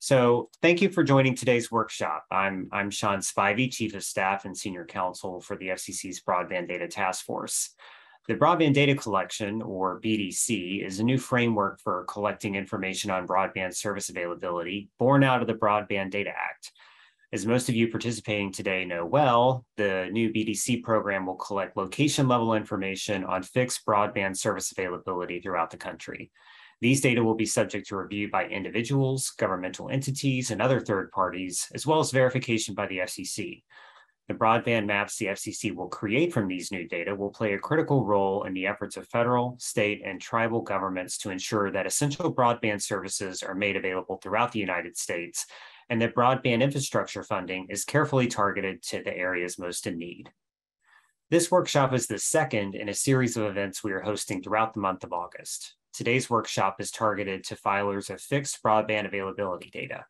So thank you for joining today's workshop. I'm Sean Spivey, Chief of Staff and Senior Counsel for the FCC's Broadband Data Task Force. The Broadband Data Collection, or BDC, is a new framework for collecting information on broadband service availability born out of the Broadband Data Act. As most of you participating today know well, the new BDC program will collect location-level information on fixed broadband service availability throughout the country. These data will be subject to review by individuals, governmental entities, and other third parties, as well as verification by the FCC. The broadband maps the FCC will create from these new data will play a critical role in the efforts of federal, state, and tribal governments to ensure that essential broadband services are made available throughout the United States, and that broadband infrastructure funding is carefully targeted to the areas most in need. This workshop is the second in a series of events we are hosting throughout the month of August. Today's workshop is targeted to filers of fixed broadband availability data.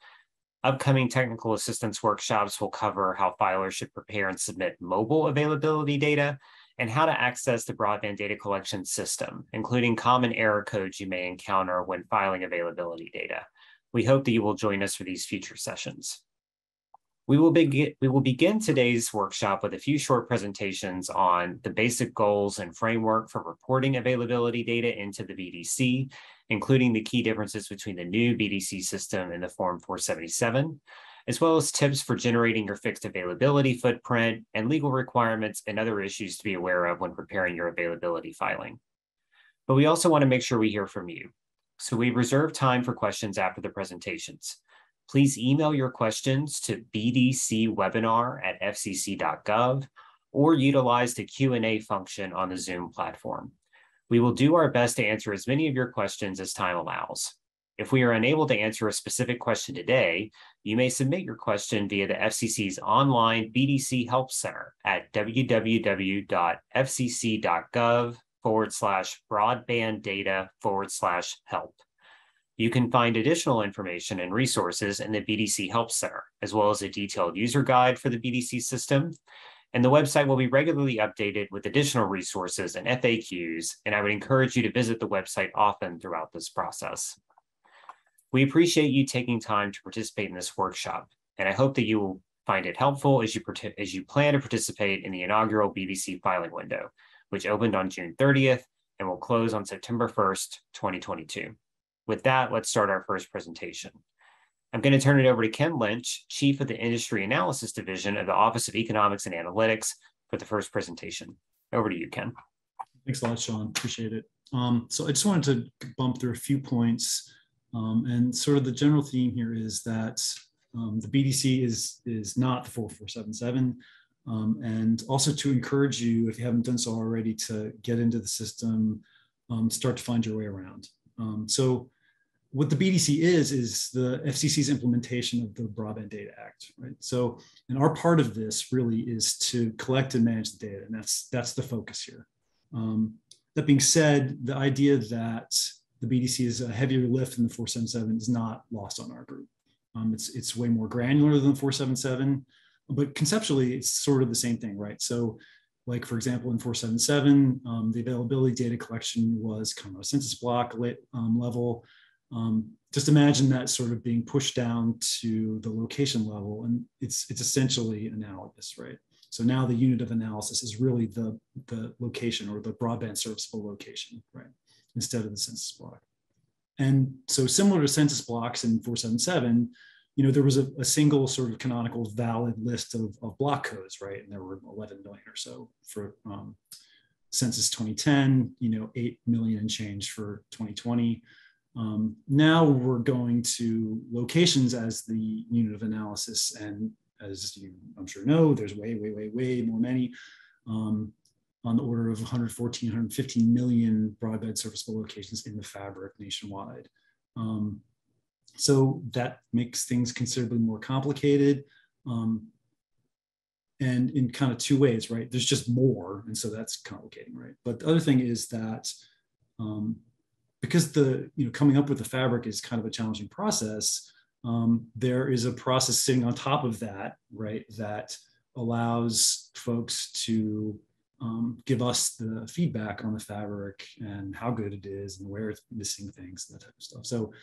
Upcoming technical assistance workshops will cover how filers should prepare and submit mobile availability data and how to access the broadband data collection system, including common error codes you may encounter when filing availability data. We hope that you will join us for these future sessions. We will begin today's workshop with a few short presentations on the basic goals and framework for reporting availability data into the BDC, including the key differences between the new BDC system and the Form 477, as well as tips for generating your fixed availability footprint and legal requirements and other issues to be aware of when preparing your availability filing. But we also want to make sure we hear from you. So we've reserved time for questions after the presentations. Please email your questions to bdcwebinar@fcc.gov or utilize the Q&A function on the Zoom platform. We will do our best to answer as many of your questions as time allows. If we are unable to answer a specific question today, you may submit your question via the FCC's online BDC Help Center at www.fcc.gov/broadbanddata/help. You can find additional information and resources in the BDC Help Center, as well as a detailed user guide for the BDC system. And the website will be regularly updated with additional resources and FAQs, and I would encourage you to visit the website often throughout this process. We appreciate you taking time to participate in this workshop, and I hope that you will find it helpful as you plan to participate in the inaugural BDC filing window, which opened on June 30th and will close on September 1st, 2022. With that, let's start our first presentation. I'm going to turn it over to Ken Lynch, Chief of the Industry Analysis Division of the Office of Economics and Analytics, for the first presentation. Over to you, Ken. Thanks a lot, Sean. Appreciate it. So I just wanted to bump through a few points. And sort of the general theme here is that the BDC is not the 4477. And also to encourage you, if you haven't done so already, to get into the system, start to find your way around. So what the BDC is the FCC's implementation of the Broadband Data Act, right? So, and our part of this really is to collect and manage the data, and that's the focus here. That being said, the idea that the BDC is a heavier lift than the 477 is not lost on our group. It's way more granular than the 477, but conceptually it's sort of the same thing, right? So, like for example, in 477, the availability data collection was kind of a census block level. Just imagine that sort of being pushed down to the location level, and it's essentially analogous, right? So now the unit of analysis is really the location, or the broadband serviceable location, right, instead of the census block. And so similar to census blocks in 477, there was a single sort of canonical valid list of block codes, right? And there were 11 million or so for census 2010, 8 million and change for 2020. Now we're going to locations as the unit of analysis, and as you I'm sure know, there's way more many, on the order of 114, 115 million broadband serviceable locations in the fabric nationwide. So that makes things considerably more complicated, and in kind of two ways, right? There's just more, and so that's complicating, right? But the other thing is that because coming up with the fabric is kind of a challenging process, there is a process sitting on top of that, right, that allows folks to give us the feedback on the fabric and how good it is and where it's missing things and that type of stuff. So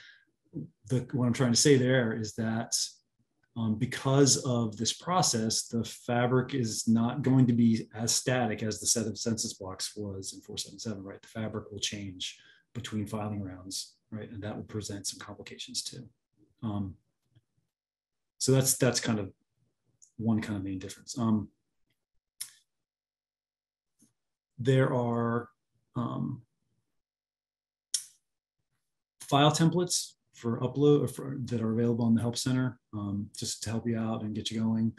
what I'm trying to say there is that because of this process, the fabric is not going to be as static as the set of census blocks was in 477, right? The fabric will change between filing rounds, right? And that will present some complications too. So that's kind of one kind of main difference. There are file templates for upload that are available on the Help Center, just to help you out and get you going.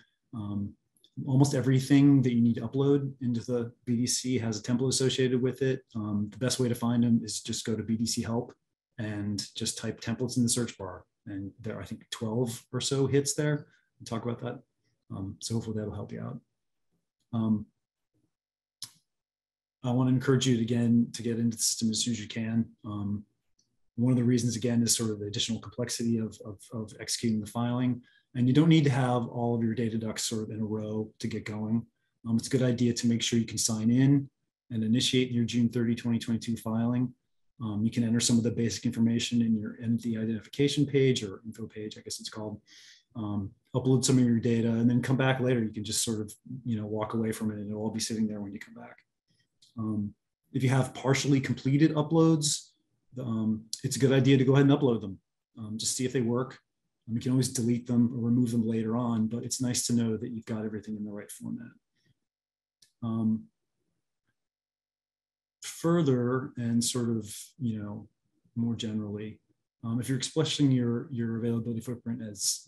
Almost everything that you need to upload into the BDC has a template associated with it. The best way to find them is just go to BDC Help and just type templates in the search bar. And there are, I think, 12 or so hits there. We'll talk about that. So hopefully that'll help you out. I want to encourage you again to get into the system as soon as you can. One of the reasons, again, is sort of the additional complexity of executing the filing. And you don't need to have all of your data ducts sort of in a row to get going. It's a good idea to make sure you can sign in and initiate your June 30, 2022 filing. You can enter some of the basic information in your entity identification page or info page, I guess it's called. Upload some of your data and then come back later. You can just sort of, walk away from it and it'll all be sitting there when you come back. If you have partially completed uploads, it's a good idea to go ahead and upload them. Just see if they work. You can always delete them or remove them later on, but it's nice to know that you've got everything in the right format. Further, and sort of, more generally, if you're expressing your availability footprint as,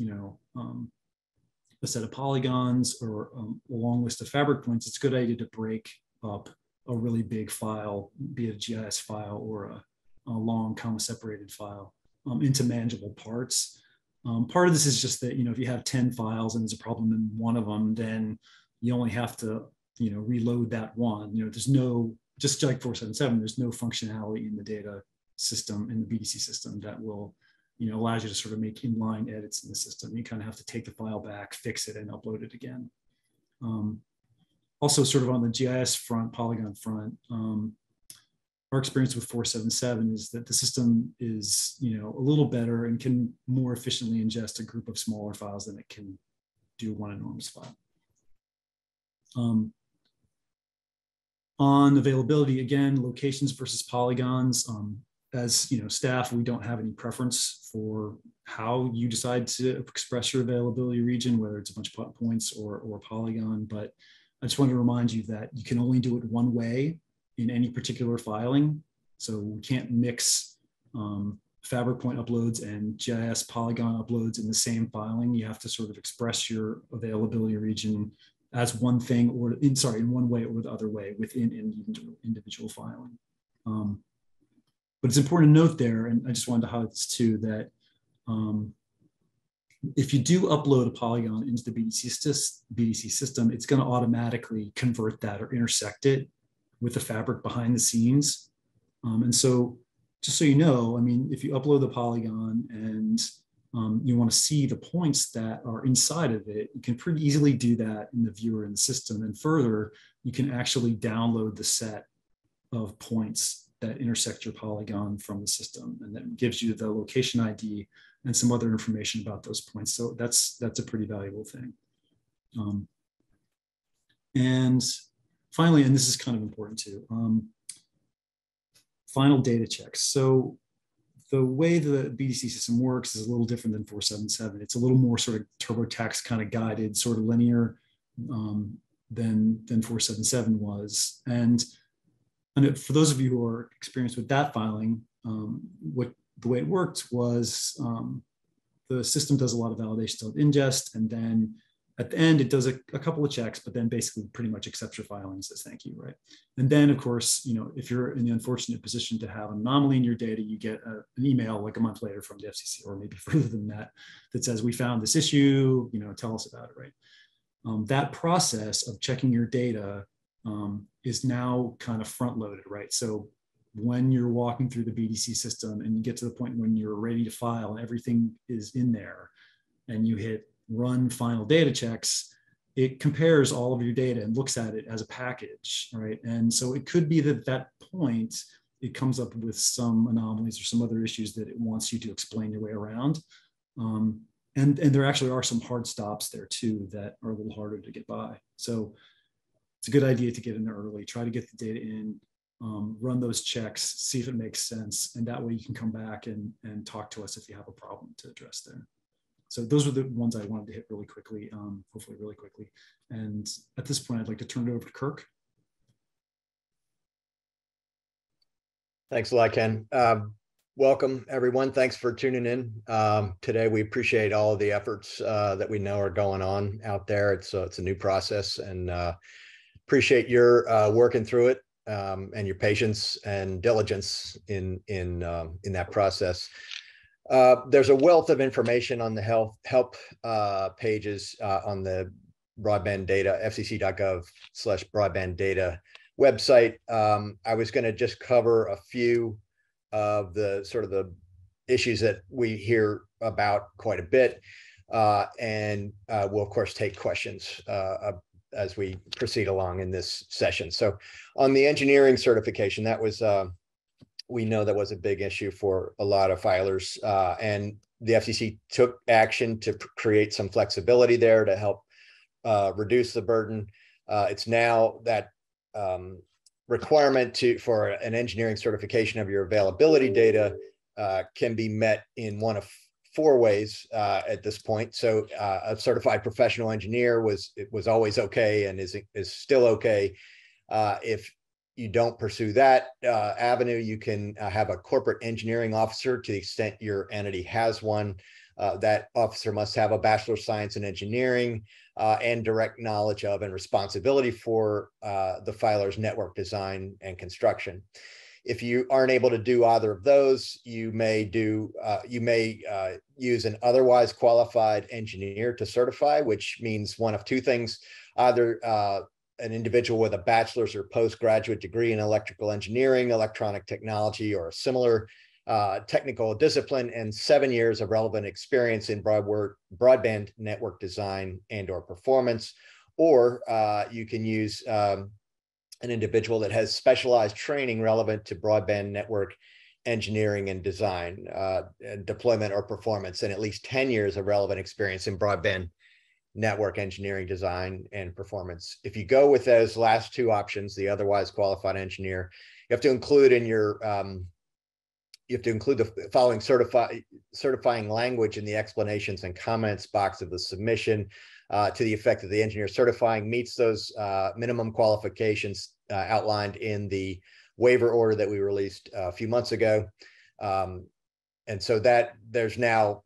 a set of polygons or a long list of fabric points, it's a good idea to break up a really big file, be it a GIS file or a long comma-separated file, into manageable parts. Part of this is just that, if you have 10 files and there's a problem in one of them, then you only have to, reload that one. There's no, just like 477, there's no functionality in the data system, in the BDC system, that will, allows you to sort of make inline edits in the system. You kind of have to take the file back, fix it, and upload it again. Also, sort of on the GIS front, Polygon front, our experience with 477 is that the system is, a little better and can more efficiently ingest a group of smaller files than it can do one enormous file. On availability, again, locations versus polygons. As staff, we don't have any preference for how you decide to express your availability region, whether it's a bunch of points or polygon. But I just want to remind you that you can only do it one way in any particular filing. So we can't mix fabric point uploads and GIS polygon uploads in the same filing. You have to sort of express your availability region as one thing, or in one way or the other way within individual filing. But it's important to note there, and I just wanted to highlight this too, that if you do upload a polygon into the BDC system, it's going to automatically convert that or intersect it with the fabric behind the scenes. And so just so you know, if you upload the polygon and you want to see the points that are inside of it, you can pretty easily do that in the viewer in the system. And further, you can actually download the set of points that intersect your polygon from the system, and that gives you the location ID and some other information about those points. So that's a pretty valuable thing. And finally, and this is kind of important too, final data checks. So the way the BDC system works is a little different than 477. It's a little more sort of TurboTax kind of guided, sort of linear than 477 was. And for those of you who are experienced with that filing, the way it worked was the system does a lot of validation to ingest, and then at the end it does a couple of checks, but then basically pretty much accepts your filing and says thank you, right? And then of course, if you're in the unfortunate position to have an anomaly in your data, you get an email like a month later from the FCC, or maybe further than that, that says we found this issue, tell us about it, right? That process of checking your data is now kind of front loaded, right? So when you're walking through the BDC system and you get to the point when you're ready to file and everything is in there, and you hit run final data checks, it compares all of your data and looks at it as a package, right? And so it could be that at that point, it comes up with some anomalies or some other issues that it wants you to explain your way around. And there actually are some hard stops there too that are a little harder to get by. So it's a good idea to get in there early, try to get the data in, run those checks, see if it makes sense. And that way you can come back and talk to us if you have a problem to address there. So those are the ones I wanted to hit really quickly, hopefully really quickly. And at this point, I'd like to turn it over to Kirk. Thanks a lot, Ken. Welcome, everyone. Thanks for tuning in today. We appreciate all of the efforts that we know are going on out there. It's a new process, and appreciate your working through it and your patience and diligence in that process. There's a wealth of information on the help pages on the broadband data, fcc.gov/broadband data website. I was going to just cover a few of the sort of the issues that we hear about quite a bit, and we'll of course take questions as we proceed along in this session. So on the engineering certification, that was we know that was a big issue for a lot of filers, and the FCC took action to create some flexibility there to help reduce the burden. It's now that requirement for an engineering certification of your availability data can be met in one of 4 ways at this point. So a certified professional engineer was always okay and is still okay. If you don't pursue that avenue, you can have a corporate engineering officer to the extent your entity has one. That officer must have a Bachelor of Science in Engineering and direct knowledge of and responsibility for the filer's network design and construction. If you aren't able to do either of those, you may use an otherwise qualified engineer to certify, which means one of 2 things: either an individual with a bachelor's or postgraduate degree in electrical engineering, electronic technology, or a similar technical discipline, and 7 years of relevant experience in broadband network design and or performance. Or you can use an individual that has specialized training relevant to broadband network engineering and design, deployment or performance, and at least 10 years of relevant experience in broadband network engineering, design, and performance. If you go with those last 2 options, the otherwise qualified engineer, you have to include in your the following certifying language in the explanations and comments box of the submission to the effect that the engineer certifying meets those minimum qualifications outlined in the waiver order that we released a few months ago. And so that there's now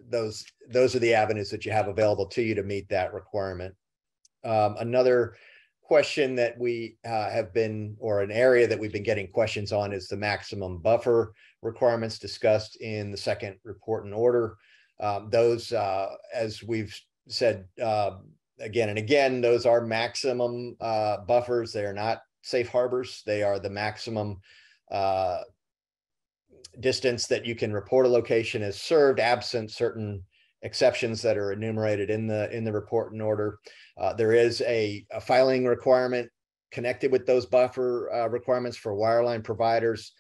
those are the avenues that you have available to you to meet that requirement. Another question that we have been, or an area that we've been getting questions on, is the maximum buffer requirements discussed in the second report and order. Those, as we've said again and again, those are maximum buffers. They are not safe harbors. They are the maximum distance that you can report a location as served, absent certain exceptions that are enumerated in the report and order. There is a filing requirement connected with those buffer requirements for wireline providers.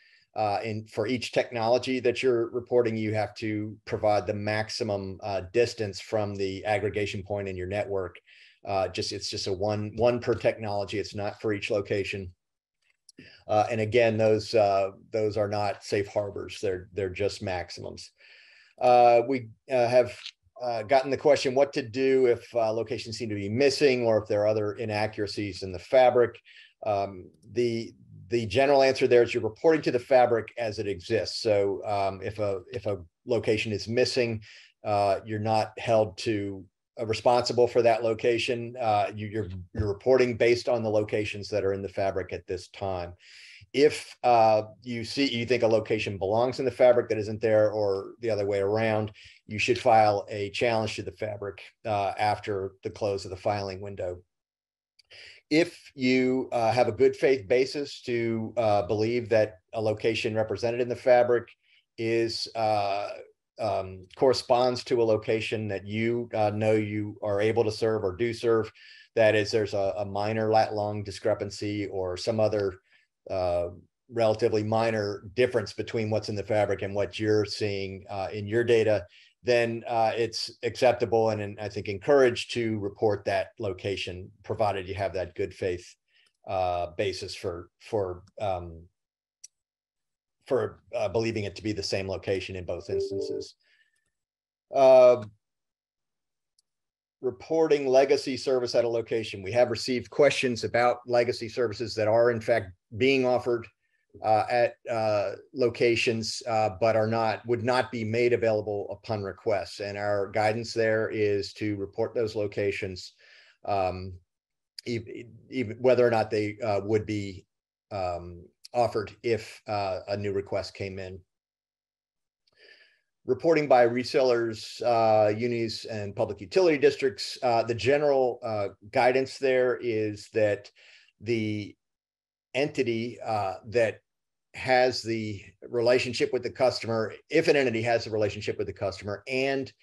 For each technology that you're reporting, you have to provide the maximum distance from the aggregation point in your network. It's just a one per technology. It's not for each location. And again, those are not safe harbors. They're just maximums. We have gotten the question what to do if locations seem to be missing, or if there are other inaccuracies in the fabric. The general answer there is you're reporting to the fabric as it exists. So if a location is missing, you're not held to responsible for that location. You're reporting based on the locations that are in the fabric at this time. If you think a location belongs in the fabric that isn't there, or the other way around, you should file a challenge to the fabric after the close of the filing window. If you have a good faith basis to believe that a location represented in the fabric corresponds to a location that you know you are able to serve or do serve, that is, there's a minor lat long discrepancy or some other relatively minor difference between what's in the fabric and what you're seeing in your data, then it's acceptable and I think encouraged to report that location, provided you have that good faith basis for believing it to be the same location in both instances. Reporting legacy service at a location. We have received questions about legacy services that are in fact being offered at locations, but would not be made available upon request. And our guidance there is to report those locations, even whether or not they would be offered if a new request came in. Reporting by resellers, unis, and public utility districts. The general guidance there is that the entity that has the relationship with the customer, if an entity has a relationship with the customer and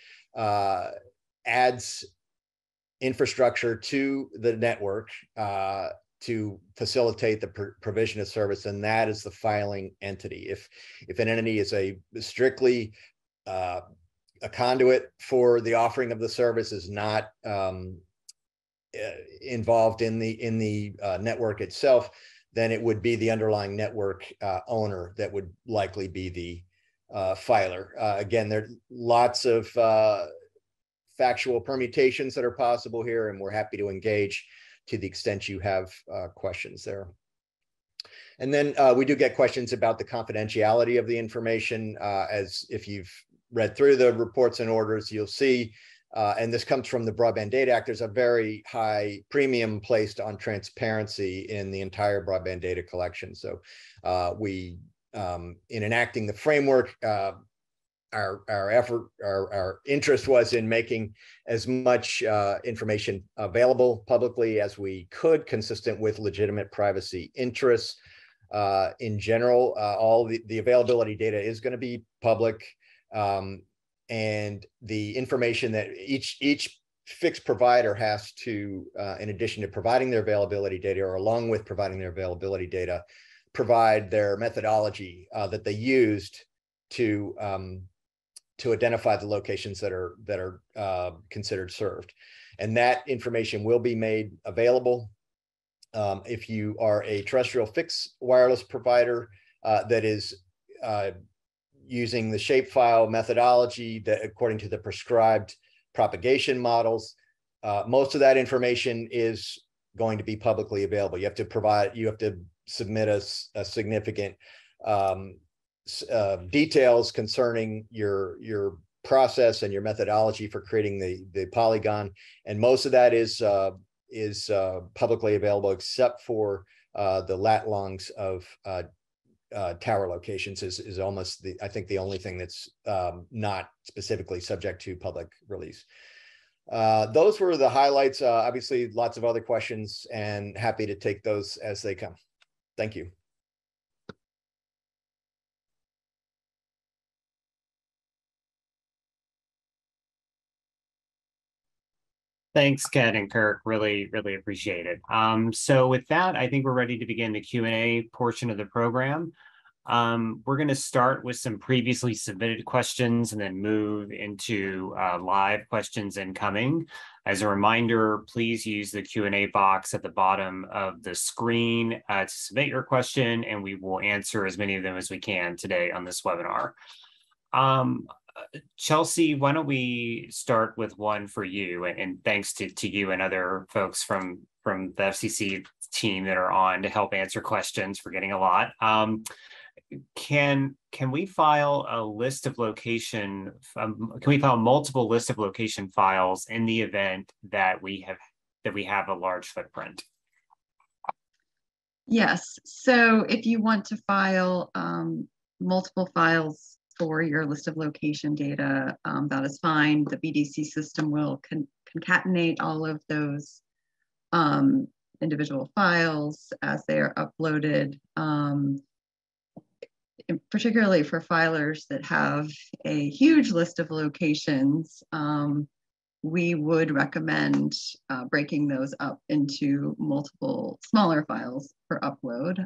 adds infrastructure to the network to facilitate the provision of service, then that is the filing entity. If an entity is a strictly a conduit for the offering of the service, is not involved in the network itself, then it would be the underlying network owner that would likely be the filer. Again, there are lots of factual permutations that are possible here, and we're happy to engage to the extent you have questions there. And then we do get questions about the confidentiality of the information. As if you've read through the reports and orders, you'll see, and this comes from the Broadband Data Act, there's a very high premium placed on transparency in the entire broadband data collection. So we, in enacting the framework, our interest was in making as much information available publicly as we could, consistent with legitimate privacy interests. In general, all the availability data is going to be public, and the information that each fixed provider has to, in addition to providing their availability data, or along with providing their availability data, provide their methodology that they used to identify the locations that are considered served. And that information will be made available. If you are a terrestrial fixed wireless provider that is using the shapefile methodology that according to the prescribed propagation models, most of that information is going to be publicly available. You have to submit a significant details concerning your process and your methodology for creating the Polygon, and most of that is publicly available, except for the lat longs of tower locations is almost I think the only thing that's not specifically subject to public release. Those were the highlights. Obviously, lots of other questions, and happy to take those as they come. Thank you. Thanks, Ken and Kirk. Really, really appreciate it. So with that, I think we're ready to begin the Q&A portion of the program. We're going to start with some previously submitted questions and then move into live questions incoming. As a reminder, please use the Q&A box at the bottom of the screen to submit your question, and we will answer as many of them as we can today on this webinar. Chelsea, why don't we start with one for you, and thanks to you and other folks from the FCC team that are on to help answer questions. We're getting a lot. Can we file a list of location? Can we file multiple lists of location files in the event that we have a large footprint? Yes. So if you want to file multiple files for your list of location data, that is fine. The BDC system will concatenate all of those individual files as they are uploaded, particularly for filers that have a huge list of locations. we would recommend breaking those up into multiple smaller files for upload.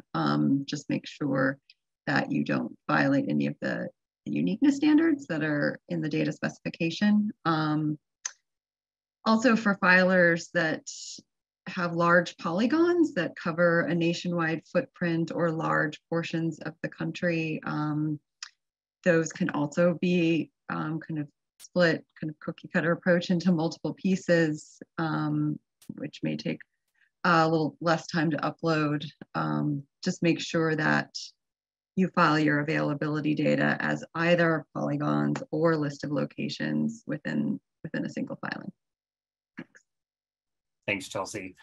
Just make sure that you don't violate any of the uniqueness standards that are in the data specification. Also for filers that have large polygons that cover a nationwide footprint or large portions of the country, those can also be kind of split, kind of cookie cutter approach into multiple pieces, which may take a little less time to upload. Just make sure that you file your availability data as either polygons or list of locations within a single filing. Thanks, Chelsea.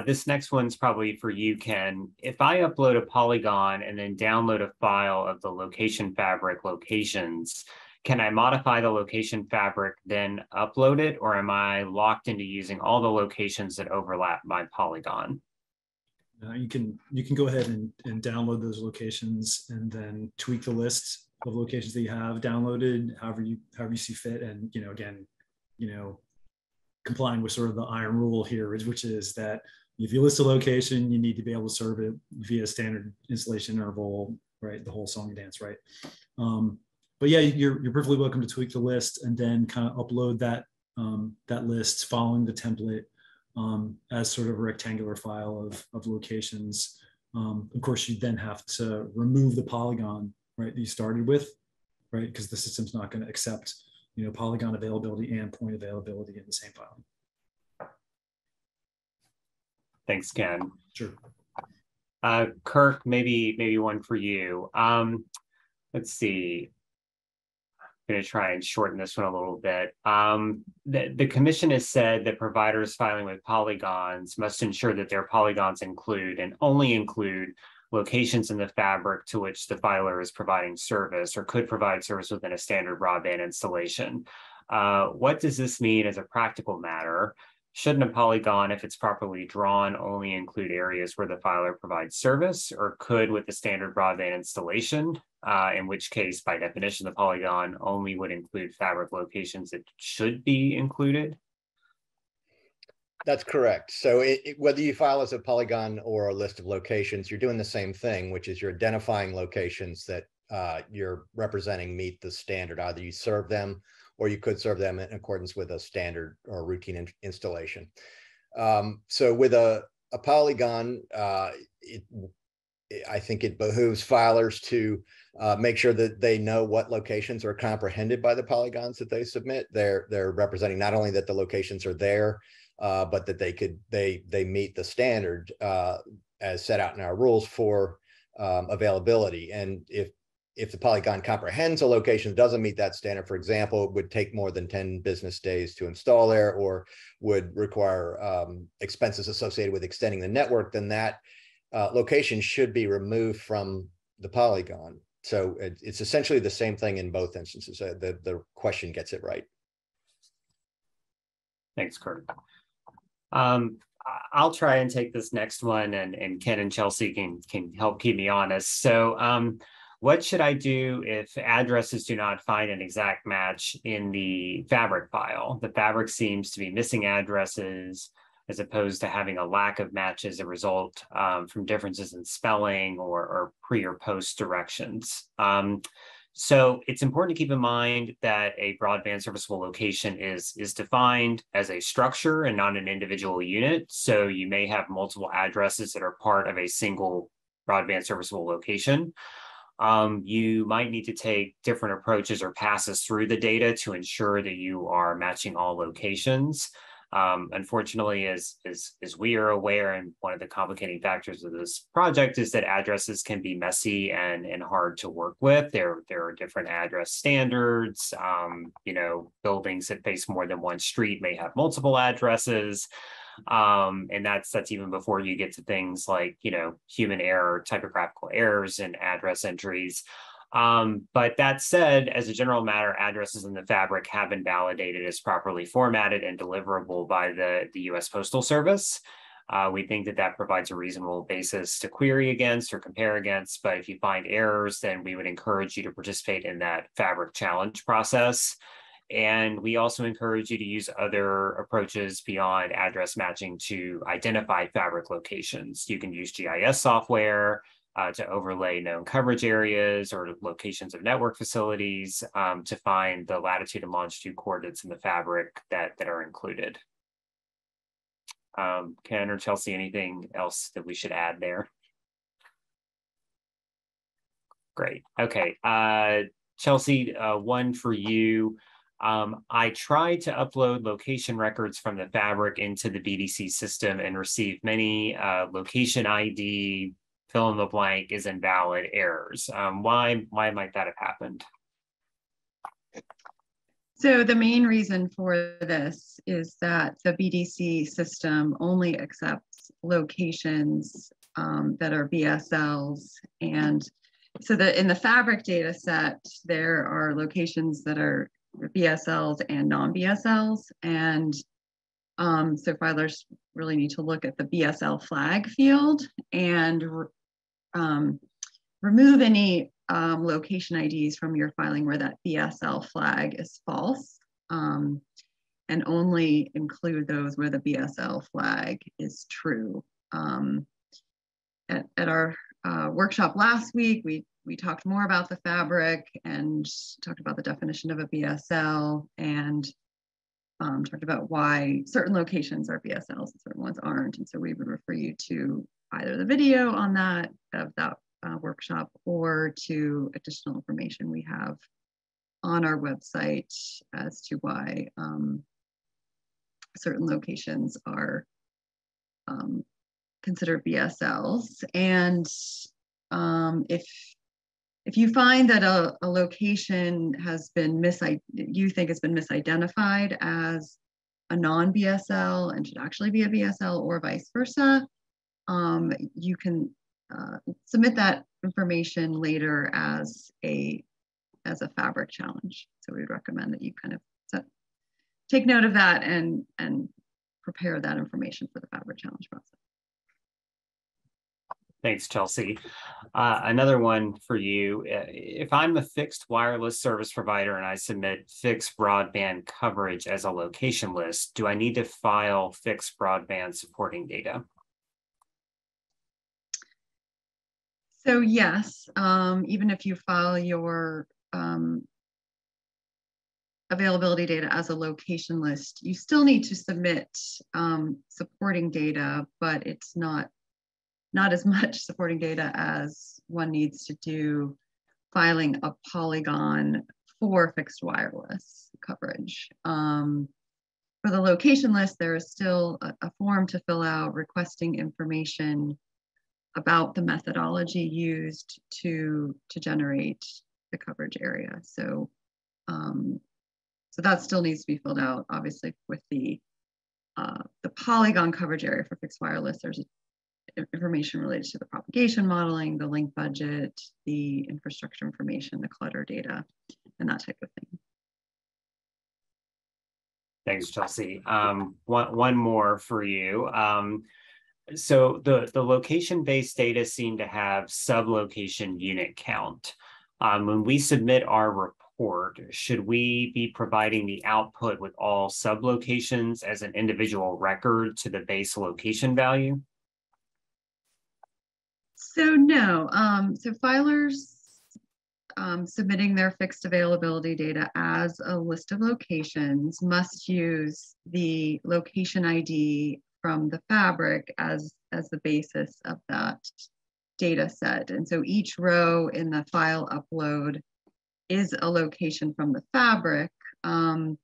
This next one's probably for you, Ken. If I upload a polygon and then download a file of the location fabric locations, can I modify the location fabric, then upload it, or am I locked into using all the locations that overlap my polygon? You can go ahead and download those locations and then tweak the list of locations that you have downloaded, however you see fit. And again, complying with sort of the iron rule here, which is that if you list a location, you need to be able to serve it via standard installation interval, right? The whole song and dance, right? But yeah, you're perfectly welcome to tweak the list and then kind of upload that list following the template as sort of a rectangular file of locations. Of course, you then have to remove the polygon, right, that you started with, right? Because the system's not going to accept, polygon availability and point availability in the same filing. Thanks, Ken. Sure. Kirk, maybe one for you. Let's see. I'm going to try and shorten this one a little bit. The commission has said that providers filing with polygons must ensure that their polygons include and only include locations in the fabric to which the filer is providing service or could provide service within a standard broadband installation. What does this mean as a practical matter? Shouldn't a polygon, if it's properly drawn, only include areas where the filer provides service, or could with the standard broadband installation, in which case, by definition, the polygon only would include fabric locations that should be included? That's correct. So whether you file as a polygon or a list of locations, you're doing the same thing, which is you're identifying locations that you're representing meet the standard. Either you serve them or you could serve them in accordance with a standard or routine installation. So with a polygon, I think it behooves filers to make sure that they know what locations are comprehended by the polygons that they submit. They're representing not only that the locations are there, but that they meet the standard as set out in our rules for availability. And if the polygon comprehends a location that doesn't meet that standard, for example, it would take more than 10 business days to install there, or would require expenses associated with extending the network, then that location should be removed from the polygon. So it's essentially the same thing in both instances. The question gets it right. Thanks, Kurt. I'll try and take this next one, and Ken and Chelsea can help keep me honest. So what should I do if addresses do not find an exact match in the fabric file? The fabric seems to be missing addresses as opposed to having a lack of match as a result from differences in spelling or pre or post directions. So it's important to keep in mind that a broadband serviceable location is defined as a structure and not an individual unit. So you may have multiple addresses that are part of a single broadband serviceable location. You might need to take different approaches or passes through the data to ensure that you are matching all locations. Unfortunately, as we are aware, and one of the complicating factors of this project is that addresses can be messy and hard to work with. There are different address standards. Buildings that face more than one street may have multiple addresses. And that's even before you get to things like, human error, typographical errors and address entries. But that said, as a general matter, addresses in the fabric have been validated as properly formatted and deliverable by the US Postal Service. We think that provides a reasonable basis to query against or compare against. But if you find errors, then we would encourage you to participate in that fabric challenge process. And we also encourage you to use other approaches beyond address matching to identify fabric locations. You can use GIS software to overlay known coverage areas or locations of network facilities to find the latitude and longitude coordinates in the fabric that are included. Ken or Chelsea, anything else that we should add there? Great. Okay. Chelsea, one for you. I tried to upload location records from the fabric into the BDC system and received many location ID, fill in the blank is invalid errors. Why might that have happened? So the main reason for this is that the BDC system only accepts locations that are BSLs. And so that in the fabric data set, there are locations that are BSLs and non-BSLs. And so filers really need to look at the BSL flag field and remove any location IDs from your filing where that BSL flag is false, and only include those where the BSL flag is true. At our workshop last week, we talked more about the fabric and talked about the definition of a BSL and talked about why certain locations are BSLs and certain ones aren't. And so we would refer you to either the video on that workshop or to additional information we have on our website as to why certain locations are considered BSLs. And if you find that a location has been you think has been misidentified as a non-BSL and should actually be a BSL or vice versa, you can submit that information later as a fabric challenge. So we would recommend that you kind of take note of that and prepare that information for the fabric challenge process. Thanks, Chelsea. Another one for you. If I'm a fixed wireless service provider and I submit fixed broadband coverage as a location list, do I need to file fixed broadband supporting data? So yes, even if you file your availability data as a location list, you still need to submit supporting data, but it's not as much supporting data as one needs to do filing a Polygon for fixed wireless coverage. For the location list, there is still a form to fill out requesting information about the methodology used to generate the coverage area. So, so that still needs to be filled out. Obviously, with the Polygon coverage area for fixed wireless, there's information related to the propagation modeling, the link budget, the infrastructure information, the clutter data, and that type of thing. Thanks, Chelsea. One more for you. So the location-based data seem to have sub-location unit count. When we submit our report, should we be providing the output with all sub-locations as an individual record to the base location value? So no, so filers submitting their fixed availability data as a list of locations must use the location ID from the fabric as the basis of that data set. And so each row in the file upload is a location from the fabric. And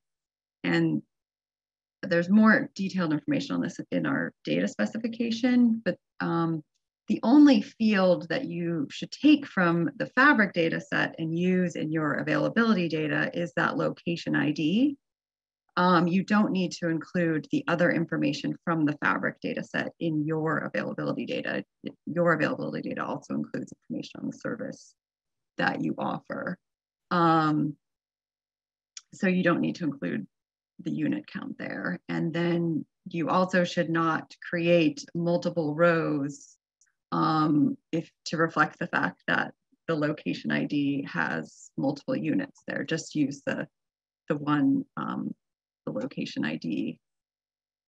there's more detailed information on this in our data specification, but the only field that you should take from the fabric data set and use in your availability data is that location ID. You don't need to include the other information from the fabric data set in your availability data. Your availability data also includes information on the service that you offer. So you don't need to include the unit count there. And then you also should not create multiple rows to reflect the fact that the location ID has multiple units there. Just use the the location ID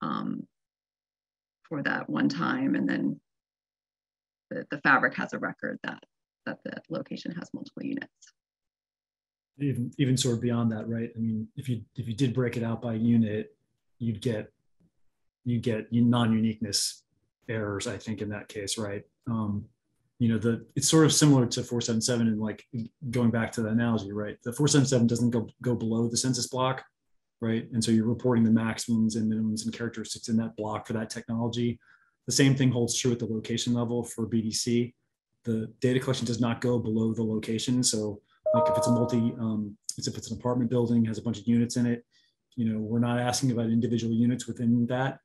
for that one time, and then the fabric has a record that the location has multiple units. Even sort of beyond that, right? I mean, if you did break it out by unit, you'd get non-uniqueness errors, I think, in that case, right? It's sort of similar to 477, and like going back to the analogy, right? The 477 doesn't go below the census block, right? And so you're reporting the maximums and minimums and characteristics in that block for that technology. The same thing holds true at the location level for BDC. The data collection does not go below the location. So like if it's if it's an apartment building, has a bunch of units in it, we're not asking about individual units within that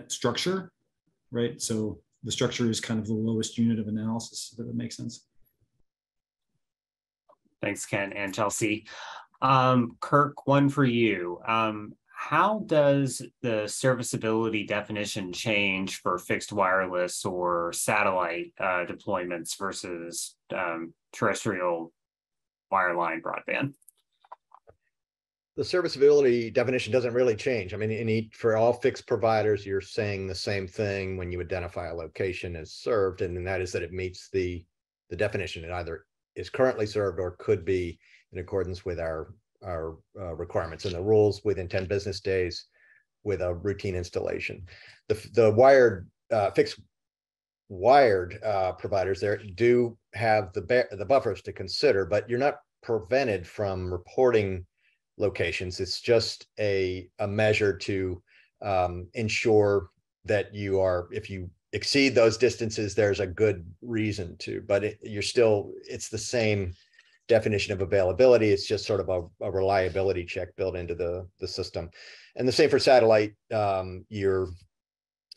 structure, right? So the structure is kind of the lowest unit of analysis, if that makes sense. Thanks, Ken and Chelsea. Kirk, one for you. How does the serviceability definition change for fixed wireless or satellite deployments versus terrestrial wireline broadband? The serviceability definition doesn't really change. I mean, for all fixed providers, you're saying the same thing when you identify a location as served, and that is that it meets the definition. It either is currently served or could be in accordance with our requirements and the rules within 10 business days with a routine installation. The wired fixed wired providers there do have the buffers to consider, but you're not prevented from reporting locations. It's just a measure to ensure that if you exceed those distances, there's a good reason to, but it's the same definition of availability. It's just sort of a reliability check built into the system. And the same for satellite. You're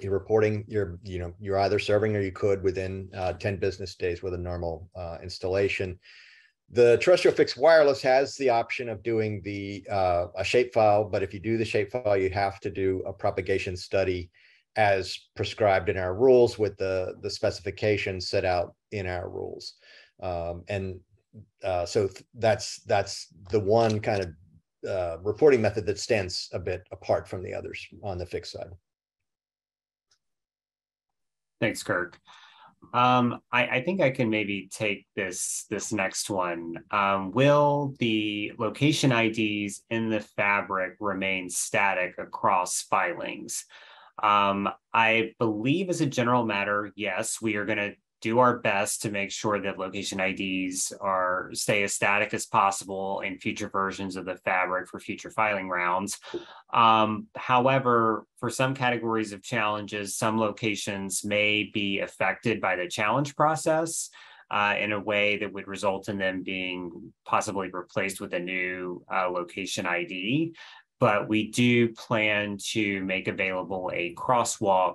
reporting, you're either serving or you could within 10 business days with a normal installation. The terrestrial fixed wireless has the option of doing a shapefile, but if you do the shapefile, you have to do a propagation study as prescribed in our rules with the specifications set out in our rules. So that's the one kind of reporting method that stands a bit apart from the others on the fixed side. Thanks, Kirk. I think I can maybe take this next one. Will the location IDs in the fabric remain static across filings? I believe as a general matter, yes, we are going to do our best to make sure that location IDs stay as static as possible in future versions of the fabric for future filing rounds. However, for some categories of challenges, some locations may be affected by the challenge process in a way that would result in them being possibly replaced with a new location ID. But we do plan to make available a crosswalk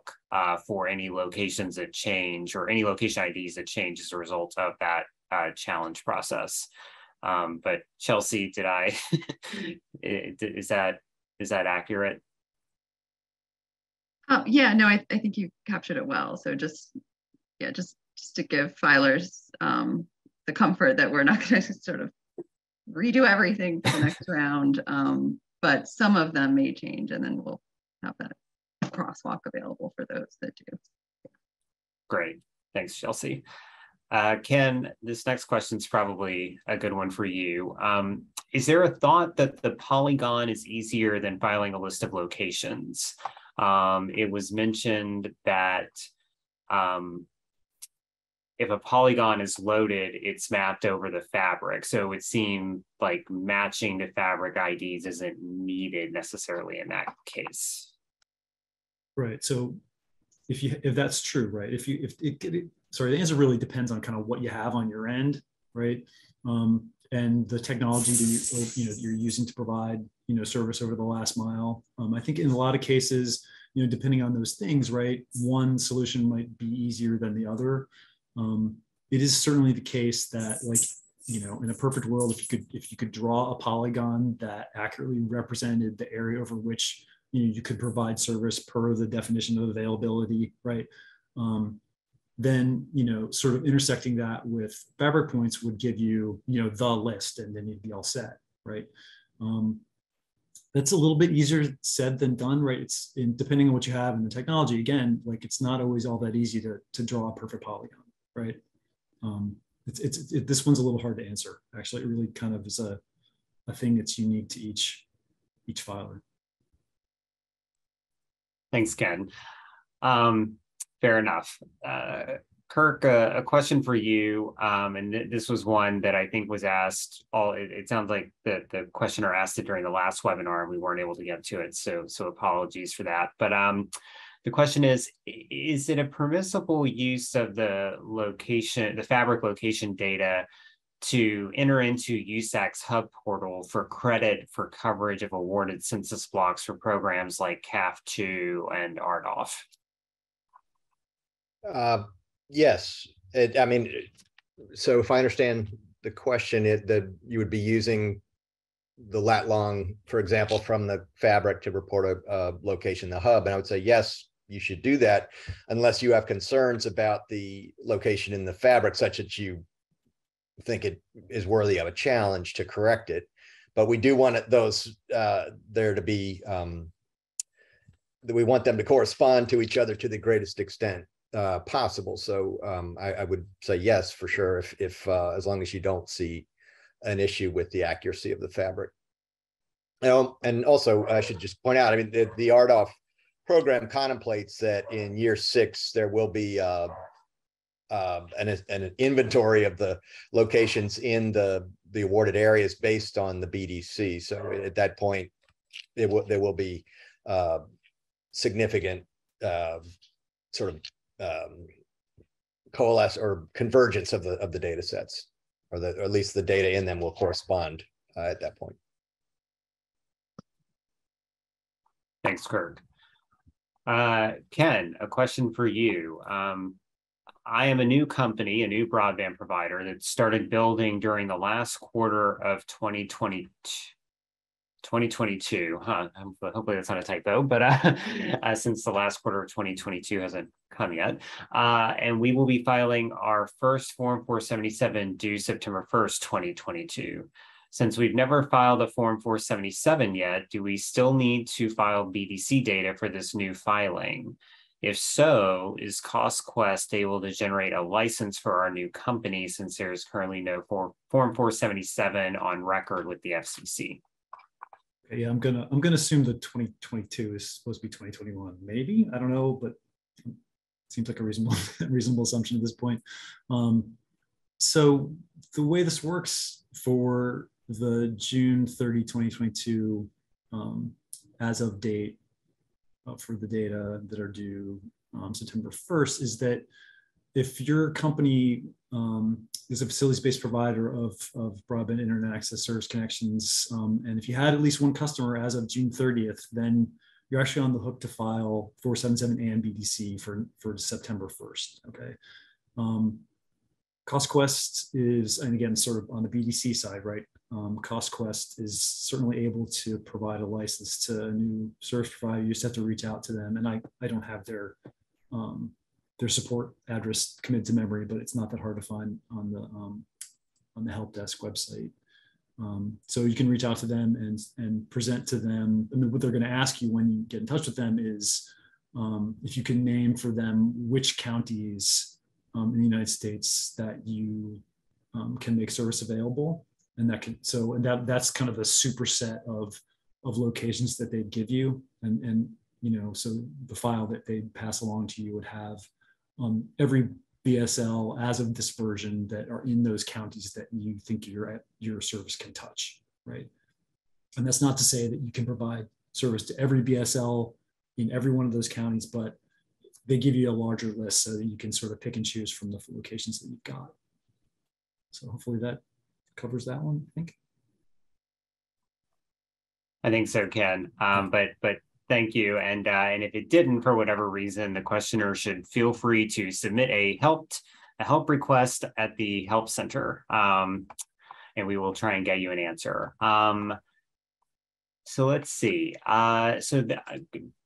for any locations that change or any location IDs that change as a result of that challenge process. But Chelsea, is that accurate? Yeah, no, I think you captured it well. So just to give filers the comfort that we're not going to sort of redo everything for the next round. But some of them may change, and then we'll have that crosswalk available for those that do. Great. Thanks, Chelsea. Ken, this next question is probably a good one for you. Is there a thought that the Polygon is easier than filing a list of locations? It was mentioned that if a polygon is loaded, it's mapped over the fabric. So it seemed like matching the fabric IDs isn't needed necessarily in that case. Right. So if that's true, right? Sorry, the answer really depends on kind of what you have on your end, right? And the technology that you're using to provide service over the last mile. I think in a lot of cases, depending on those things, right, one solution might be easier than the other. It is certainly the case that, like, in a perfect world, if you could draw a polygon that accurately represented the area over which you could provide service per the definition of availability, right? Then sort of intersecting that with fabric points would give you the list, and then you'd be all set, right? That's a little bit easier said than done, right? It's depending on what you have and the technology. Again, like it's not always all that easy to draw a perfect polygon, right? This one's a little hard to answer. Actually, it really kind of is a thing that's unique to each filer. Thanks, Ken. Fair enough. Kirk, a question for you, and this was one that I think was asked. It sounds like the questioner asked it during the last webinar, and we weren't able to get to it. So apologies for that. But the question is it a permissible use of the Fabric location data to enter into USAC's hub portal for credit for coverage of awarded census blocks for programs like CAF2 and RDOF? Yes. I mean, so if I understand the question, you would be using the lat long, for example, from the Fabric to report a location in the hub. And I would say, yes, you should do that unless you have concerns about the location in the Fabric such that you think it is worthy of a challenge to correct it. But we do want those there to be, that we want them to correspond to each other to the greatest extent possible. So I would say yes, for sure, if as long as you don't see an issue with the accuracy of the Fabric. And also I should just point out, I mean, the RDOF program contemplates that in year 6 there will be an inventory of the locations in the awarded areas based on the BDC. So at that point, there will be significant sort of coalesce or convergence of the data sets, or at least the data in them will correspond at that point. Thanks, Kirk. Ken, a question for you. I am a new company, a new broadband provider that started building during the last quarter of 2022. Hopefully that's not a typo, but since the last quarter of 2022 hasn't come yet. And we will be filing our first Form 477 due September 1st, 2022. Since we've never filed a Form 477 yet, do we still need to file BDC data for this new filing? If so, is CostQuest able to generate a license for our new company since there is currently no Form 477 on record with the FCC? Okay, yeah, I'm gonna assume that 2022 is supposed to be 2021. Maybe, I don't know, but it seems like a reasonable assumption at this point. So the way this works for the June 30, 2022 as of date for the data that are due September 1st is that if your company is a facilities-based provider of broadband internet access service connections, and if you had at least one customer as of June 30th, then you're actually on the hook to file 477 and BDC for September 1st, okay? CostQuest is, and again, sort of on the BDC side, right? CostQuest is certainly able to provide a license to a new service provider. You just have to reach out to them, and I don't have their support address committed to memory, but it's not that hard to find on the help desk website. So you can reach out to them and present to them. I mean, what they're going to ask you when you get in touch with them is if you can name for them which counties in the United States that you can make service available, and that's kind of a superset of locations that they'd give you, and so the file that they'd pass along to you would have every BSL as of this version that are in those counties that you think your service can touch, right? And that's not to say that you can provide service to every BSL in every one of those counties, but they give you a larger list so that you can sort of pick and choose from the locations that you've got. So hopefully that covers that one, I think. I think so, Ken. But thank you. And if it didn't, for whatever reason, the questioner should feel free to submit a help request at the help center, and we will try and get you an answer. So let's see.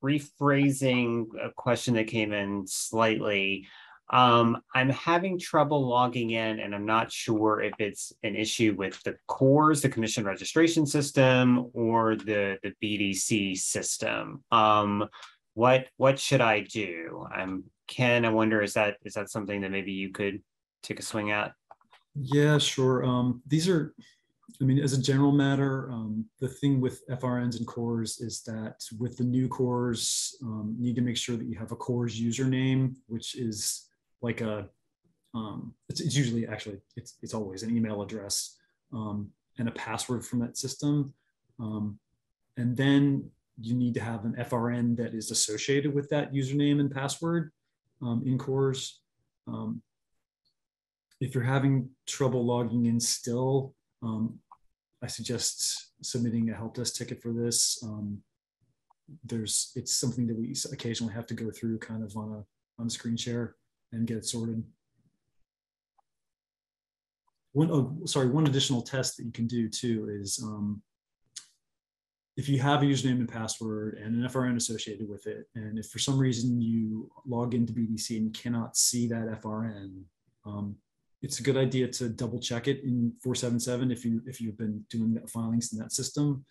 Rephrasing a question that came in slightly. I'm having trouble logging in, and I'm not sure if it's an issue with the CORS, the commission registration system, or the BDC system. What should I do? Ken, I wonder, is that something that maybe you could take a swing at? Yeah, sure. These are, I mean, as a general matter, the thing with FRNs and CORS is that with the new CORS, you need to make sure that you have a CORS username, which is like a, it's usually actually, it's always an email address and a password from that system. And then you need to have an FRN that is associated with that username and password in CORS. If you're having trouble logging in still, I suggest submitting a help desk ticket for this. It's something that we occasionally have to go through kind of on a screen share and get it sorted. One additional test that you can do too is if you have a username and password and an FRN associated with it, and if for some reason you log into BDC and you cannot see that FRN, it's a good idea to double check it in 477 if you've been doing filings in that system.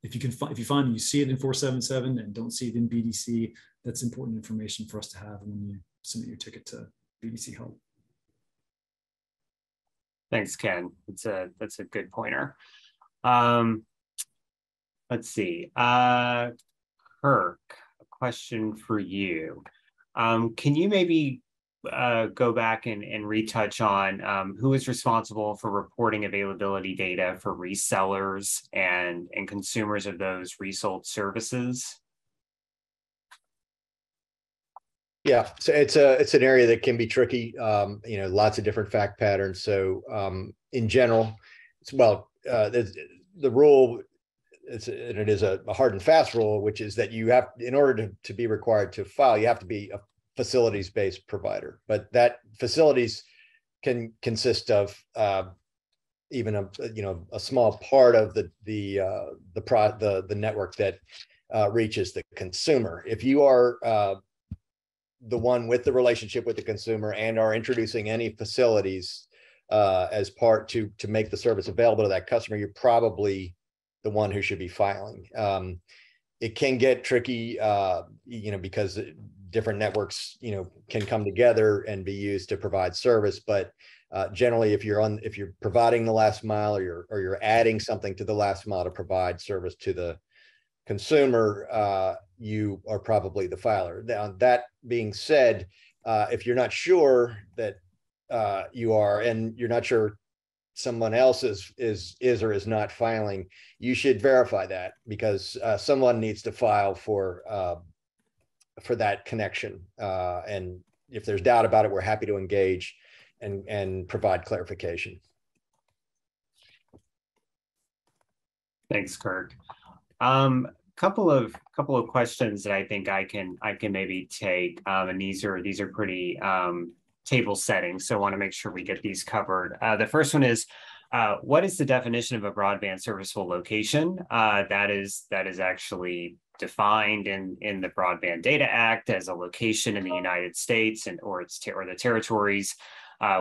If you find you see it in 477 and don't see it in BDC, that's important information for us to have when you submit your ticket to BDC help. Thanks, Ken. That's a good pointer. Let's see. Kirk, a question for you. Can you maybe go back and retouch on who is responsible for reporting availability data for resellers and consumers of those resold services? Yeah, so it's an area that can be tricky. Lots of different fact patterns. So in general, the rule it is a hard and fast rule, which is that you have, in order to be required to file, you have to be a facilities-based provider. But that facilities can consist of even a small part of the network that reaches the consumer. If you are the one with the relationship with the consumer and are introducing any facilities as part to make the service available to that customer, you're probably the one who should be filing. It can get tricky, because different networks, can come together and be used to provide service. But generally, if you're providing the last mile or you're adding something to the last mile to provide service to the consumer, you are probably the filer. Now, that being said, if you're not sure that you are, and you're not sure someone else is or is not filing, you should verify that, because someone needs to file for that connection. And if there's doubt about it, we're happy to engage and provide clarification. Thanks, Kirk. Couple of questions that I think I can maybe take, and these are pretty table setting, so I want to make sure we get these covered. The first one is, what is the definition of a broadband serviceable location? That is actually defined in the Broadband Data Act as a location in the United States or the territories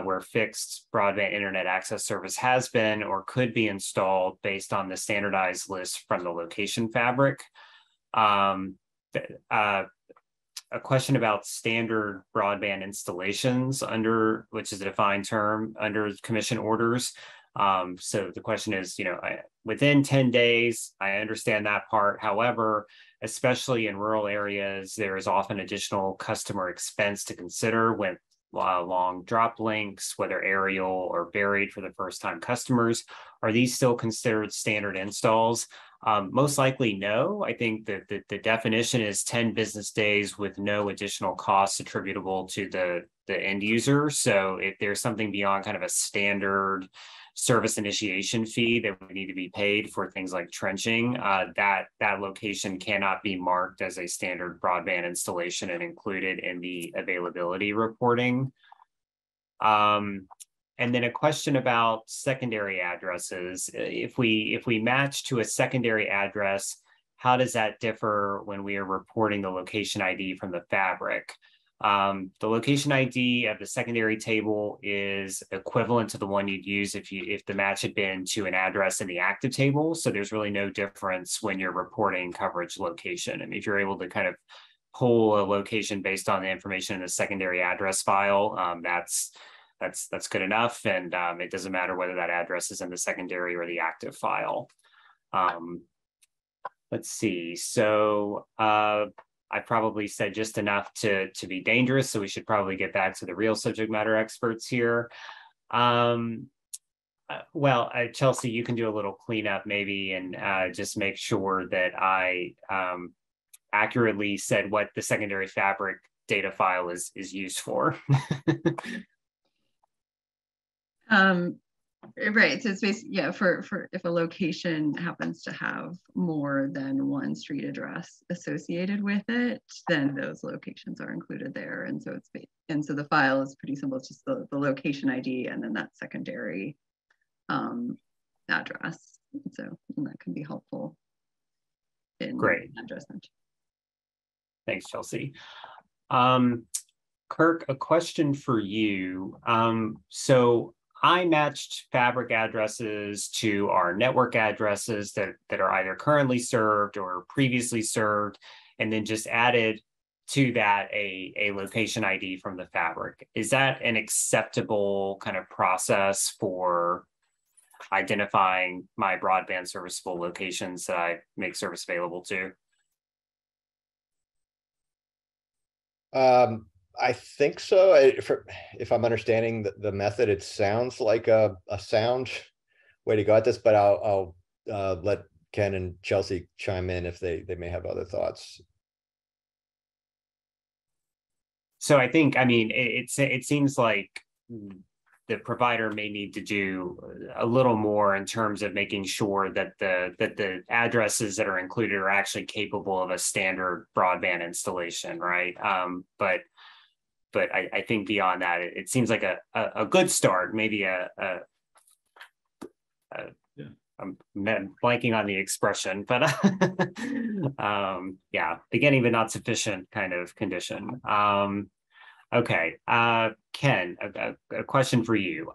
where fixed broadband internet access service has been or could be installed based on the standardized list from the location fabric. A question about standard broadband installations which is a defined term under commission orders. So the question is, within 10 days, I understand that part. However, especially in rural areas, there is often additional customer expense to consider with long drop links, whether aerial or buried for the first-time customers. Are these still considered standard installs? Most likely no. I think that the definition is 10 business days with no additional costs attributable to the end user. So if there's something beyond kind of a standard service initiation fee that would need to be paid for things like trenching, that location cannot be marked as a standard broadband installation and included in the availability reporting. And then a question about secondary addresses. If we match to a secondary address, how does that differ when we are reporting the location ID from the fabric? The location ID of the secondary table is equivalent to the one you'd use if the match had been to an address in the active table. So there's really no difference when you're reporting coverage location. I mean, if you're able to kind of pull a location based on the information in the secondary address file, that's good enough. And it doesn't matter whether that address is in the secondary or the active file. Let's see. So I probably said just enough to be dangerous. So we should probably get back to the real subject matter experts here. Well, Chelsea, you can do a little cleanup maybe and just make sure that I accurately said what the secondary fabric data file is used for. Right. So it's basically, yeah, for if a location happens to have more than one street address associated with it, then those locations are included there. And so so the file is pretty simple. It's just the location ID and then that secondary address. And that can be helpful in Great. address match. Thanks, Chelsea. Kirk, a question for you. So I matched fabric addresses to our network addresses that are either currently served or previously served, and then just added to that a location ID from the fabric. Is that an acceptable kind of process for identifying my broadband serviceable locations that I make service available to? I think so. If I'm understanding the method, it sounds like a sound way to go at this, but I'll let Ken and Chelsea chime in if they may have other thoughts. So I think, I mean, it seems like the provider may need to do a little more in terms of making sure that the addresses that are included are actually capable of a standard broadband installation, right? But I think beyond that, it seems like a good start, maybe I'm blanking on the expression, but yeah, beginning but not sufficient kind of condition. Okay, Ken, a question for you.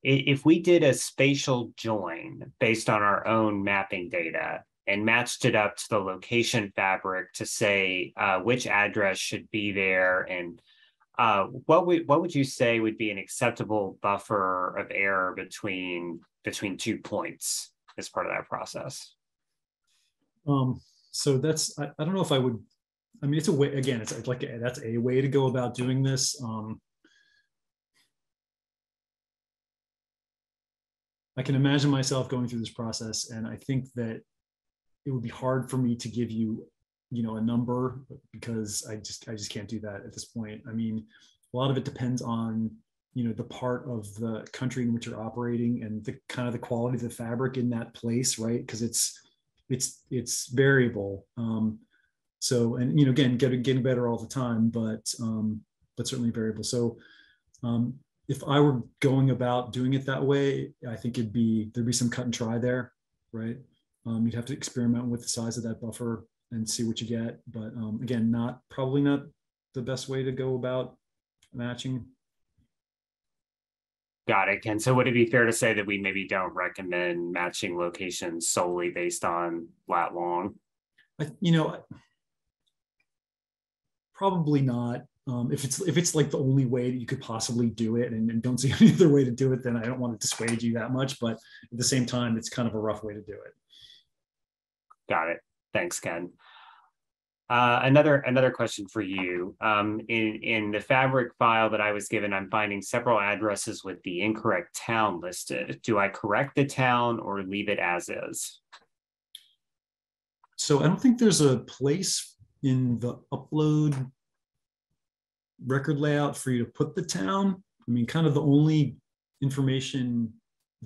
If we did a spatial join based on our own mapping data and matched it up to the location fabric to say which address should be there, and what would you say would be an acceptable buffer of error between 2 points as part of that process? So that's, I don't know if I would, I mean, it's a way, again, it's like, that's a way to go about doing this. I can imagine myself going through this process, and I think that it would be hard for me to give you, a number, because I just can't do that at this point. I mean, a lot of it depends on, the part of the country in which you're operating and the kind of the quality of the fabric in that place, right? Because it's variable. So, and again, getting better all the time, but certainly variable. So, if I were going about doing it that way, I think there'd be some cut and try there, right? You'd have to experiment with the size of that buffer and see what you get. But again, probably not the best way to go about matching. Got it, Ken. So would it be fair to say that we maybe don't recommend matching locations solely based on lat long? Probably not. If it's like the only way that you could possibly do it, and don't see any other way to do it, then I don't want to dissuade you that much. But at the same time, it's kind of a rough way to do it. Got it. Thanks, Ken. Another question for you. In the fabric file that I was given, I'm finding several addresses with the incorrect town listed. Do I correct the town or leave it as is? So I don't think there's a place in the upload record layout for you to put the town. I mean, kind of the only information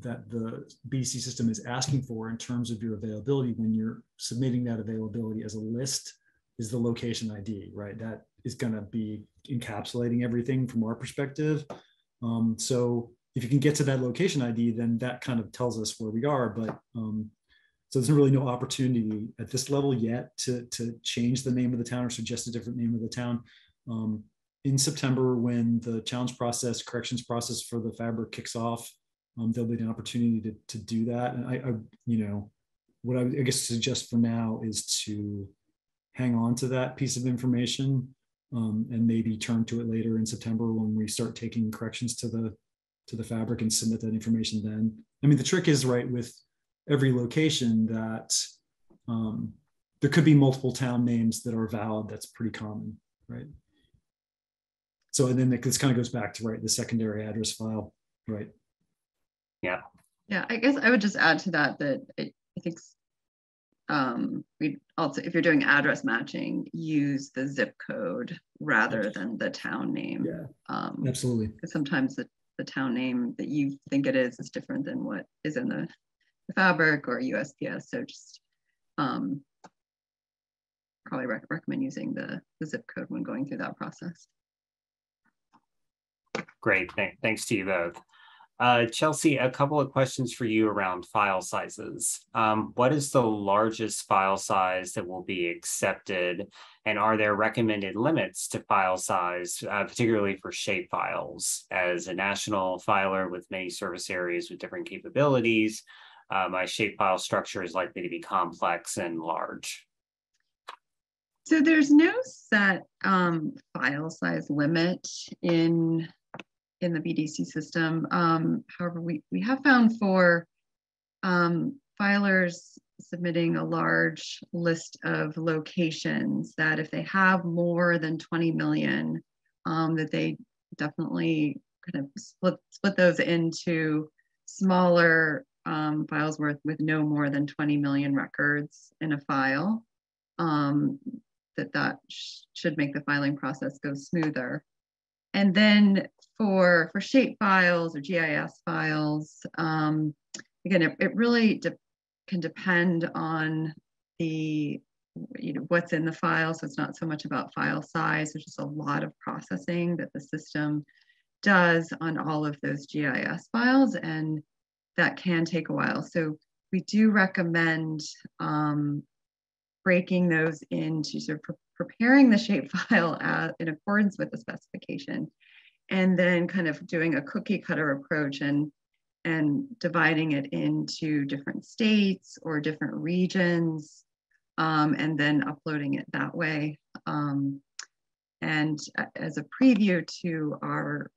that the BDC system is asking for in terms of your availability when you're submitting that availability as a list is the location ID, right? That is going to be encapsulating everything from our perspective. So if you can get to that location ID, then that kind of tells us where we are. But so there's really no opportunity at this level yet to change the name of the town or suggest a different name of the town. In September, when the challenge process, corrections process for the fabric kicks off, there'll be an opportunity to do that. And I what I guess suggest for now is to hang on to that piece of information and maybe turn to it later in September when we start taking corrections to the fabric and submit that information then. I mean, the trick is, right, with every location that there could be multiple town names that are valid. That's pretty common, right? So, and then this kind of goes back to, right, the secondary address file, right? Yeah. Yeah, I guess I would just add to that I think we also, if you're doing address matching, use the zip code rather than the town name. Yeah, absolutely. Because sometimes the town name that you think it is different than what is in the fabric or USPS. So just probably recommend using the zip code when going through that process. Great, thanks to you both. Chelsea, a couple of questions for you around file sizes. What is the largest file size that will be accepted? And are there recommended limits to file size, particularly for shape files? As a national filer with many service areas with different capabilities, my shape file structure is likely to be complex and large. So there's no set file size limit in the BDC system. However, we have found for filers submitting a large list of locations that if they have more than 20 million, that they definitely kind of split those into smaller files with no more than 20 million records in a file. That should make the filing process go smoother. And then for shape files or GIS files, again, it really can depend on what's in the file. So it's not so much about file size. There's just a lot of processing that the system does on all of those GIS files, and that can take a while. So we do recommend breaking those into sort of preparing the shape file in accordance with the specification, and then kind of doing a cookie cutter approach and dividing it into different states or different regions, and then uploading it that way. And as a preview to our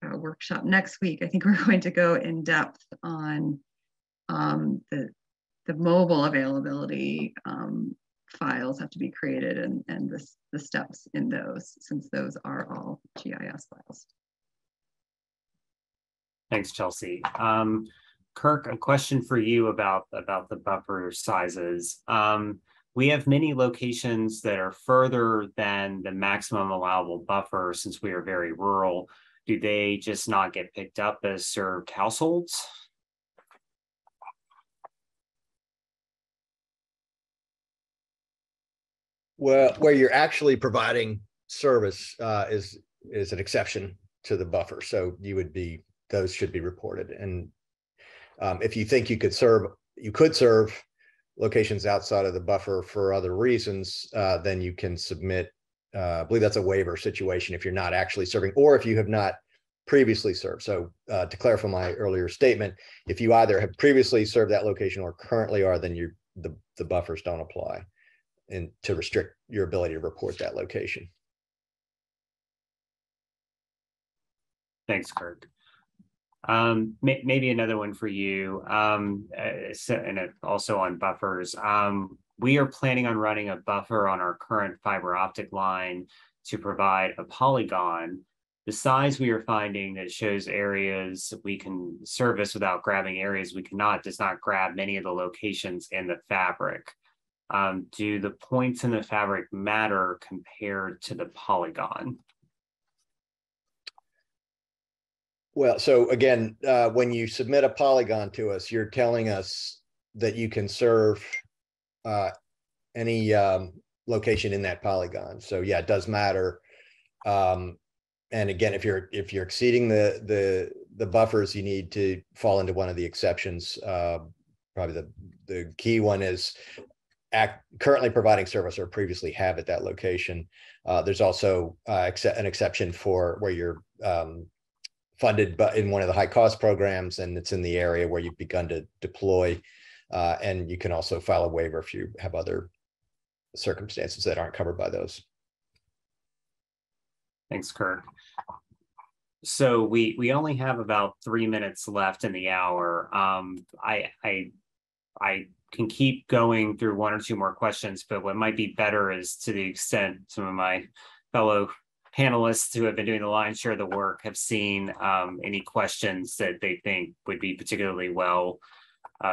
workshop next week, I think we're going to go in depth on the mobile availability. Files have to be created and the steps in those, since those are all GIS files. Thanks, Chelsea. Kirk, a question for you about the buffer sizes. We have many locations that are further than the maximum allowable buffer since we are very rural. Do they just not get picked up as served households? Well, where you're actually providing service is an exception to the buffer. So those should be reported. And if you think you could serve locations outside of the buffer for other reasons, then you can submit, I believe that's a waiver situation if you're not actually serving, or if you have not previously served. So to clarify my earlier statement, if you either have previously served that location or currently are, then the buffers don't apply, and to restrict your ability to report that location. Thanks, Kirk. Maybe another one for you, and also on buffers. We are planning on running a buffer on our current fiber optic line to provide a polygon. The size we are finding that shows areas we can service without grabbing areas we cannot does not grab many of the locations in the fabric. Do the points in the fabric matter compared to the polygon? Well, so again, when you submit a polygon to us, you're telling us that you can serve any location in that polygon. So yeah, it does matter. And again, if you're exceeding the buffers, you need to fall into one of the exceptions. Probably the key one is currently providing service or previously have at that location. There's also an exception for where you're funded but in one of the high cost programs and it's in the area where you've begun to deploy. And you can also file a waiver if you have other circumstances that aren't covered by those. Thanks, Kirk. So we only have about 3 minutes left in the hour. I can keep going through 1 or 2 more questions, but what might be better is, to the extent some of my fellow panelists who have been doing the lion's share of the work have seen any questions that they think would be particularly well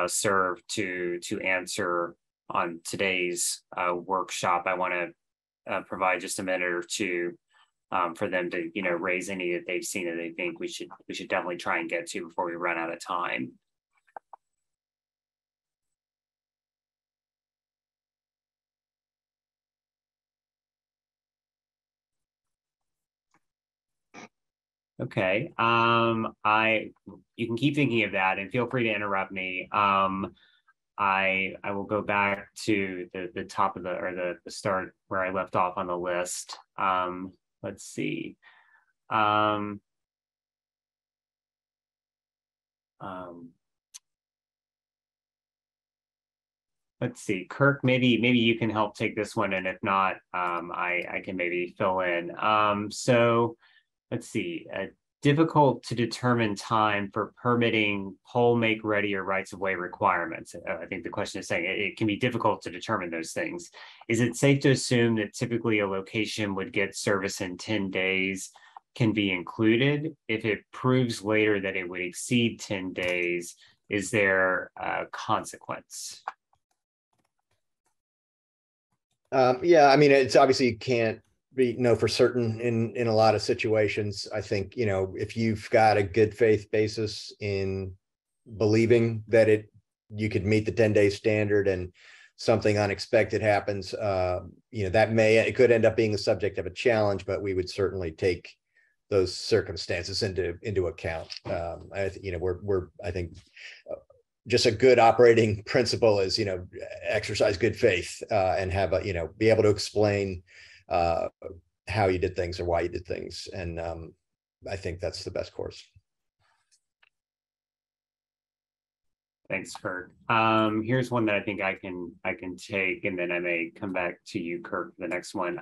served to answer on today's workshop. I want to provide just a minute or two for them to, raise any that they've seen that they think we should definitely try and get to before we run out of time. Okay, you can keep thinking of that and feel free to interrupt me. I will go back to the top of the start where I left off on the list. Let's see. Let's see, Kirk, maybe you can help take this one, and if not, I can maybe fill in. So let's see, difficult to determine time for permitting pole make ready or rights of way requirements. I think the question is saying it can be difficult to determine those things. Is it safe to assume that typically a location would get service in 10 days can be included? If it proves later that it would exceed 10 days, is there a consequence? Yeah, I mean, it's obviously you can't know for certain in a lot of situations. I think, if you've got a good faith basis in believing that you could meet the 10-day standard and something unexpected happens, it could end up being the subject of a challenge, but we would certainly take those circumstances into account. I think just a good operating principle is, exercise good faith and have be able to explain how you did things or why you did things. And I think that's the best course. Thanks, Kirk. Here's one that I think I can take, and then I may come back to you, Kirk, for the next one.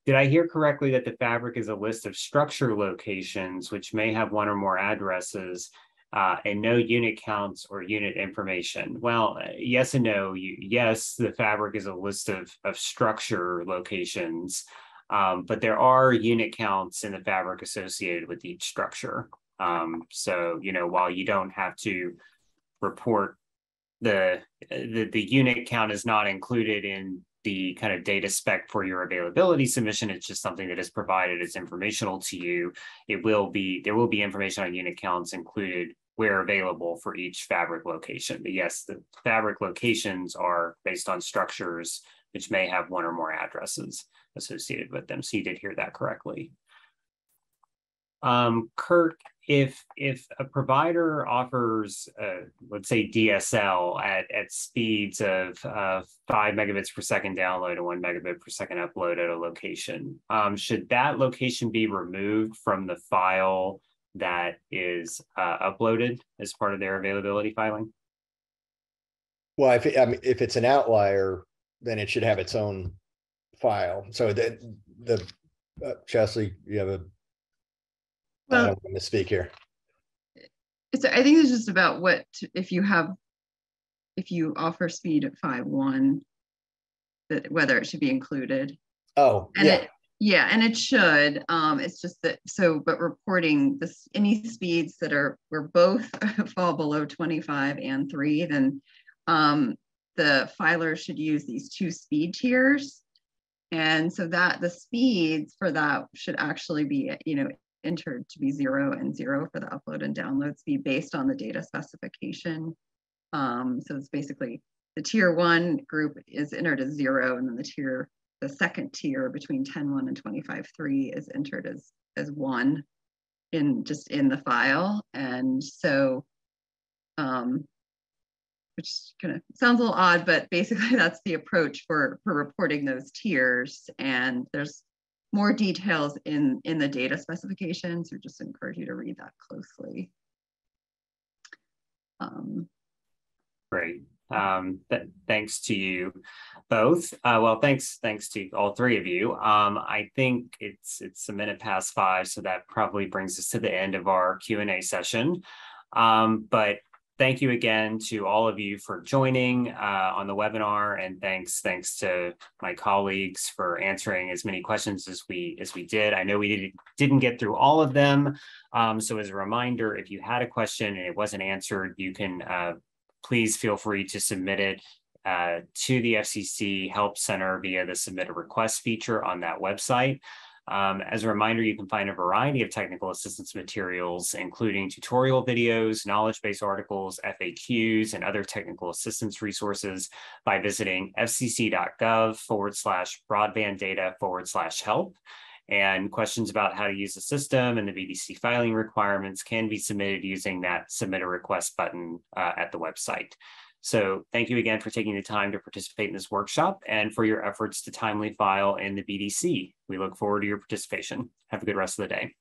Did I hear correctly that the fabric is a list of structure locations which may have one or more addresses and no unit counts or unit information? Well, yes and no. Yes, the fabric is a list of structure locations, but there are unit counts in the fabric associated with each structure. So, while you don't have to report the unit count is not included in the kind of data spec for your availability submission. It's just something that is provided as informational to you. There will be information on unit counts included where available for each fabric location. But yes, the fabric locations are based on structures which may have one or more addresses associated with them. So you did hear that correctly. Kirk, if a provider offers, let's say DSL at speeds of 5 megabits per second download and 1 megabit per second upload at a location, should that location be removed from the file that is uploaded as part of their availability filing? Well, if it's an outlier, then it should have its own file. So Chesley, you have a. Well, I don't want to speak here. So I think it's just about if you offer speed at 5.1, that whether it should be included. Oh, and yeah. And it should. It's just that but reporting any speeds that where both fall below 25 and 3, then the filer should use these 2 speed tiers. And so that the speeds for that should actually be, entered to be 0 and 0 for the upload and download speed based on the data specification. So it's basically the tier 1 group is entered as 0, and then the second tier between 10.1 and 25.3 is entered as 1 in the file. And so which kind of sounds a little odd, but basically that's the approach for reporting those tiers. And there's more details in the data specifications, so just encourage you to read that closely. Great. Thanks to you both. Well, thanks to all three of you. I think it's a minute past 5, so that probably brings us to the end of our Q&A session. But thank you again to all of you for joining on the webinar, and thanks to my colleagues for answering as many questions as we did. I know we didn't get through all of them. So as a reminder, if you had a question and it wasn't answered, you can please feel free to submit it to the FCC Help Center via the Submit a Request feature on that website. As a reminder, you can find a variety of technical assistance materials, including tutorial videos, knowledge-based articles, FAQs, and other technical assistance resources by visiting fcc.gov/broadbanddata/help. And questions about how to use the system and the BDC filing requirements can be submitted using that Submit a Request button at the website. So thank you again for taking the time to participate in this workshop and for your efforts to timely file in the BDC. We look forward to your participation. Have a good rest of the day.